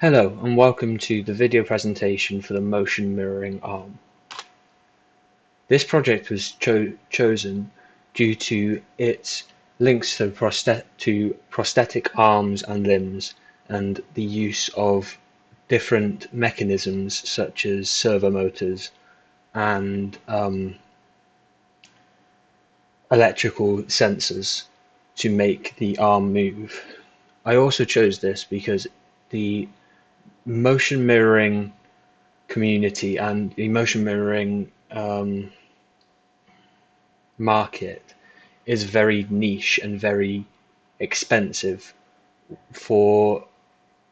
Hello and welcome to the video presentation for the motion mirroring arm. This project was chosen due to its links to prosthetic arms and limbs and the use of different mechanisms such as servo motors and electrical sensors to make the arm move. I also chose this because the motion mirroring community and the motion mirroring market is very niche and very expensive.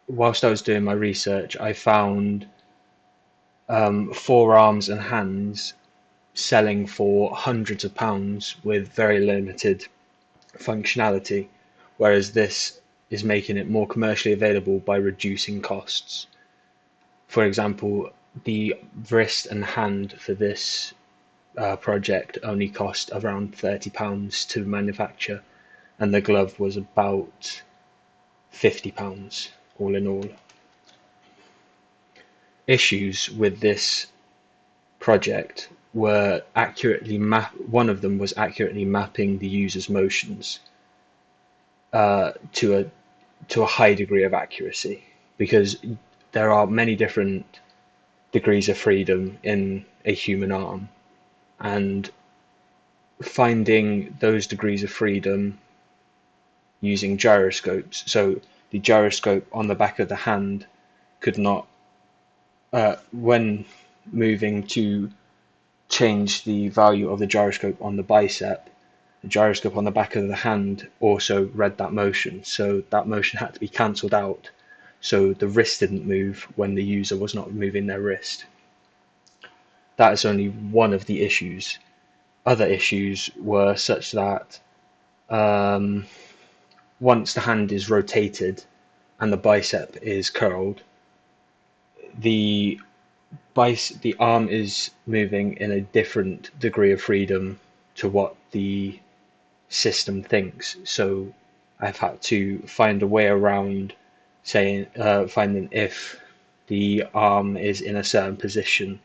Whilst I was doing my research, I found forearms and hands selling for hundreds of pounds with very limited functionality, whereas this is making it more commercially available by reducing costs. For example, the wrist and hand for this project only cost around £30 to manufacture, and the glove was about £50 all in all. Issues with this project were one of them was accurately mapping the user's motions to a high degree of accuracy, because there are many different degrees of freedom in a human arm, and finding those degrees of freedom using gyroscopes. So the gyroscope on the back of the hand could not, when moving to change the value of the gyroscope on the bicep, the gyroscope on the back of the hand also read that motion. So that motion had to be cancelled out. So the wrist didn't move when the user was not moving their wrist. That is only one of the issues. Other issues were such that once the hand is rotated and the bicep is curled, the arm is moving in a different degree of freedom to what the system thinks. So I've had to find a way around finding if the arm is in a certain position.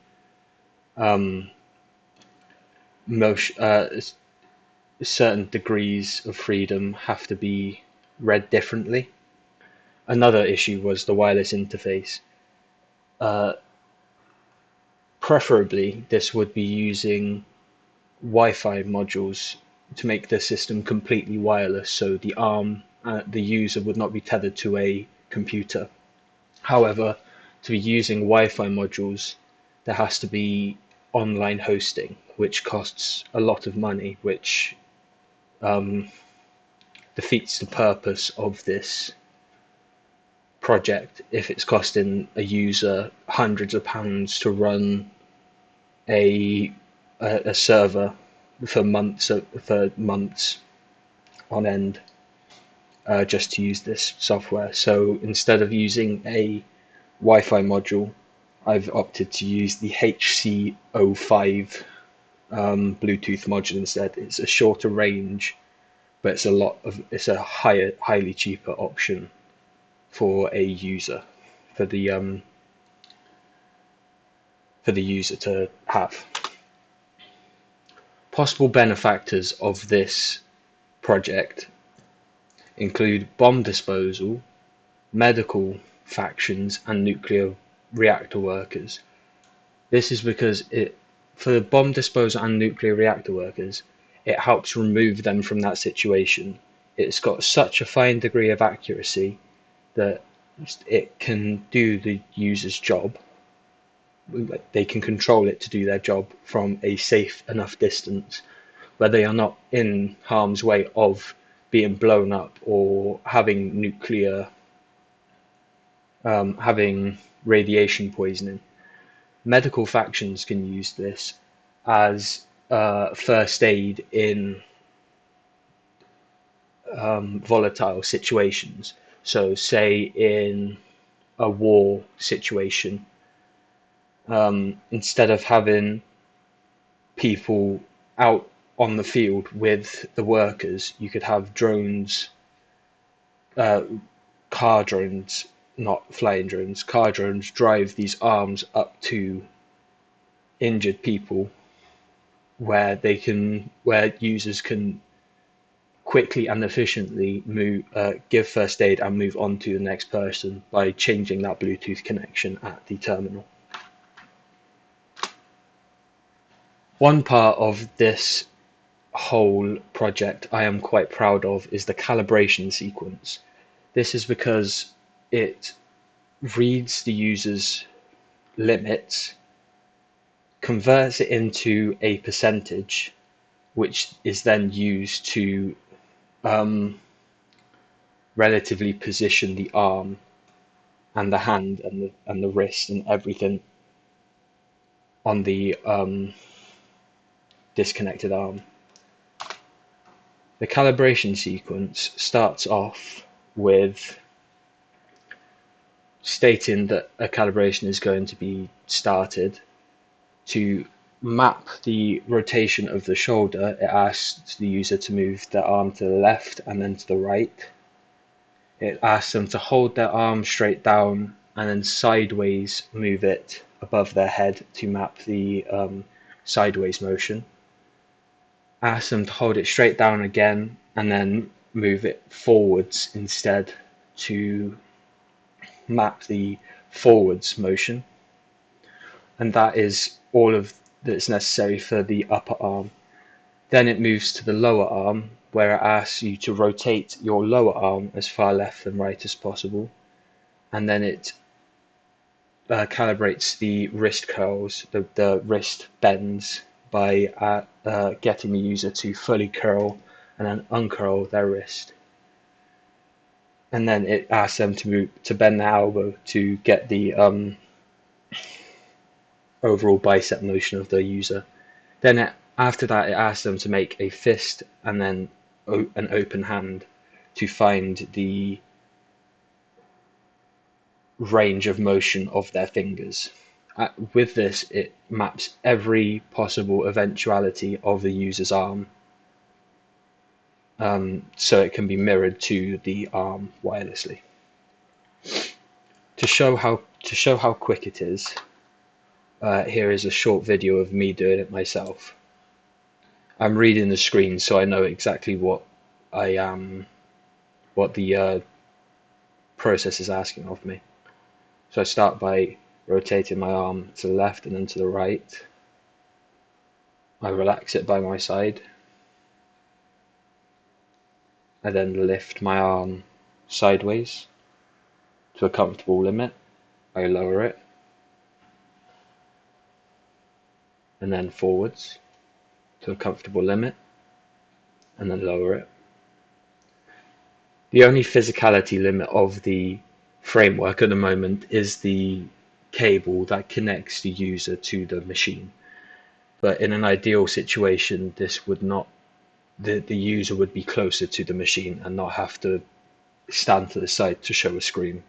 Certain degrees of freedom have to be read differently. Another issue was the wireless interface. Preferably, this would be using Wi-Fi modules to make the system completely wireless, so the user would not be tethered to a computer. However, to be using Wi-Fi modules, there has to be online hosting, which costs a lot of money, which defeats the purpose of this project if it's costing a user hundreds of pounds to run a server for months on end just to use this software. So instead of using a Wi-Fi module, I've opted to use the HC05 Bluetooth module instead. It's a shorter range, but it's a highly cheaper option for a user, for the user to have. Possible benefactors of this project include bomb disposal, medical factions, and nuclear reactor workers. This is because for the bomb disposal and nuclear reactor workers, it helps remove them from that situation. It's got such a fine degree of accuracy that it can do the user's job. They can control it to do their job from a safe enough distance where they are not in harm's way of being blown up or having having radiation poisoning. Medical factions can use this as first aid in volatile situations. So say in a war situation, instead of having people out on the field with the workers, you could have drones, car drones, not flying drones, car drones drive these arms up to injured people where users can quickly and efficiently give first aid and move on to the next person by changing that Bluetooth connection at the terminal. One part of this whole project I am quite proud of is the calibration sequence. This is because it reads the user's limits, converts it into a percentage, which is then used to relatively position the arm and the hand and the wrist and everything on the disconnected arm. The calibration sequence starts off with stating that a calibration is going to be started. To map the rotation of the shoulder, it asks the user to move their arm to the left and then to the right. It asks them to hold their arm straight down and then sideways move it above their head to map the sideways motion. Ask them to hold it straight down again and then move it forwards instead to map the forwards motion. And that is all of that's necessary for the upper arm. Then it moves to the lower arm, where it asks you to rotate your lower arm as far left and right as possible. And then it calibrates the wrist curls, the wrist bends, by getting the user to fully curl and then uncurl their wrist. And then it asks them to bend their elbow to get the overall bicep motion of the user. Then after that, it asks them to make a fist and then an open hand to find the range of motion of their fingers. With this, it maps every possible eventuality of the user's arm, so it can be mirrored to the arm wirelessly. To show how quick it is, here is a short video of me doing it myself. I'm reading the screen, so I know exactly what the process is asking of me. So I start by rotating my arm to the left and then to the right. I relax it by my side. I then lift my arm sideways to a comfortable limit. I lower it. And then forwards to a comfortable limit. And then lower it. The only physicality limit of the framework at the moment is the cable that connects the user to the machine. But in an ideal situation, this would not, the user would be closer to the machine and not have to stand to the side to show a screen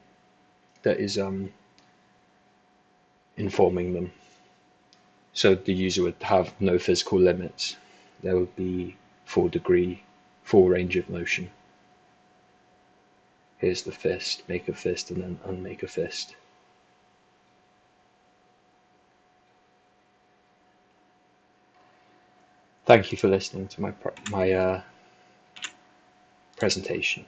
that is informing them. So the user would have no physical limits. There would be full range of motion. Here's the fist, make a fist, and then unmake a fist. Thank you for listening to my presentation.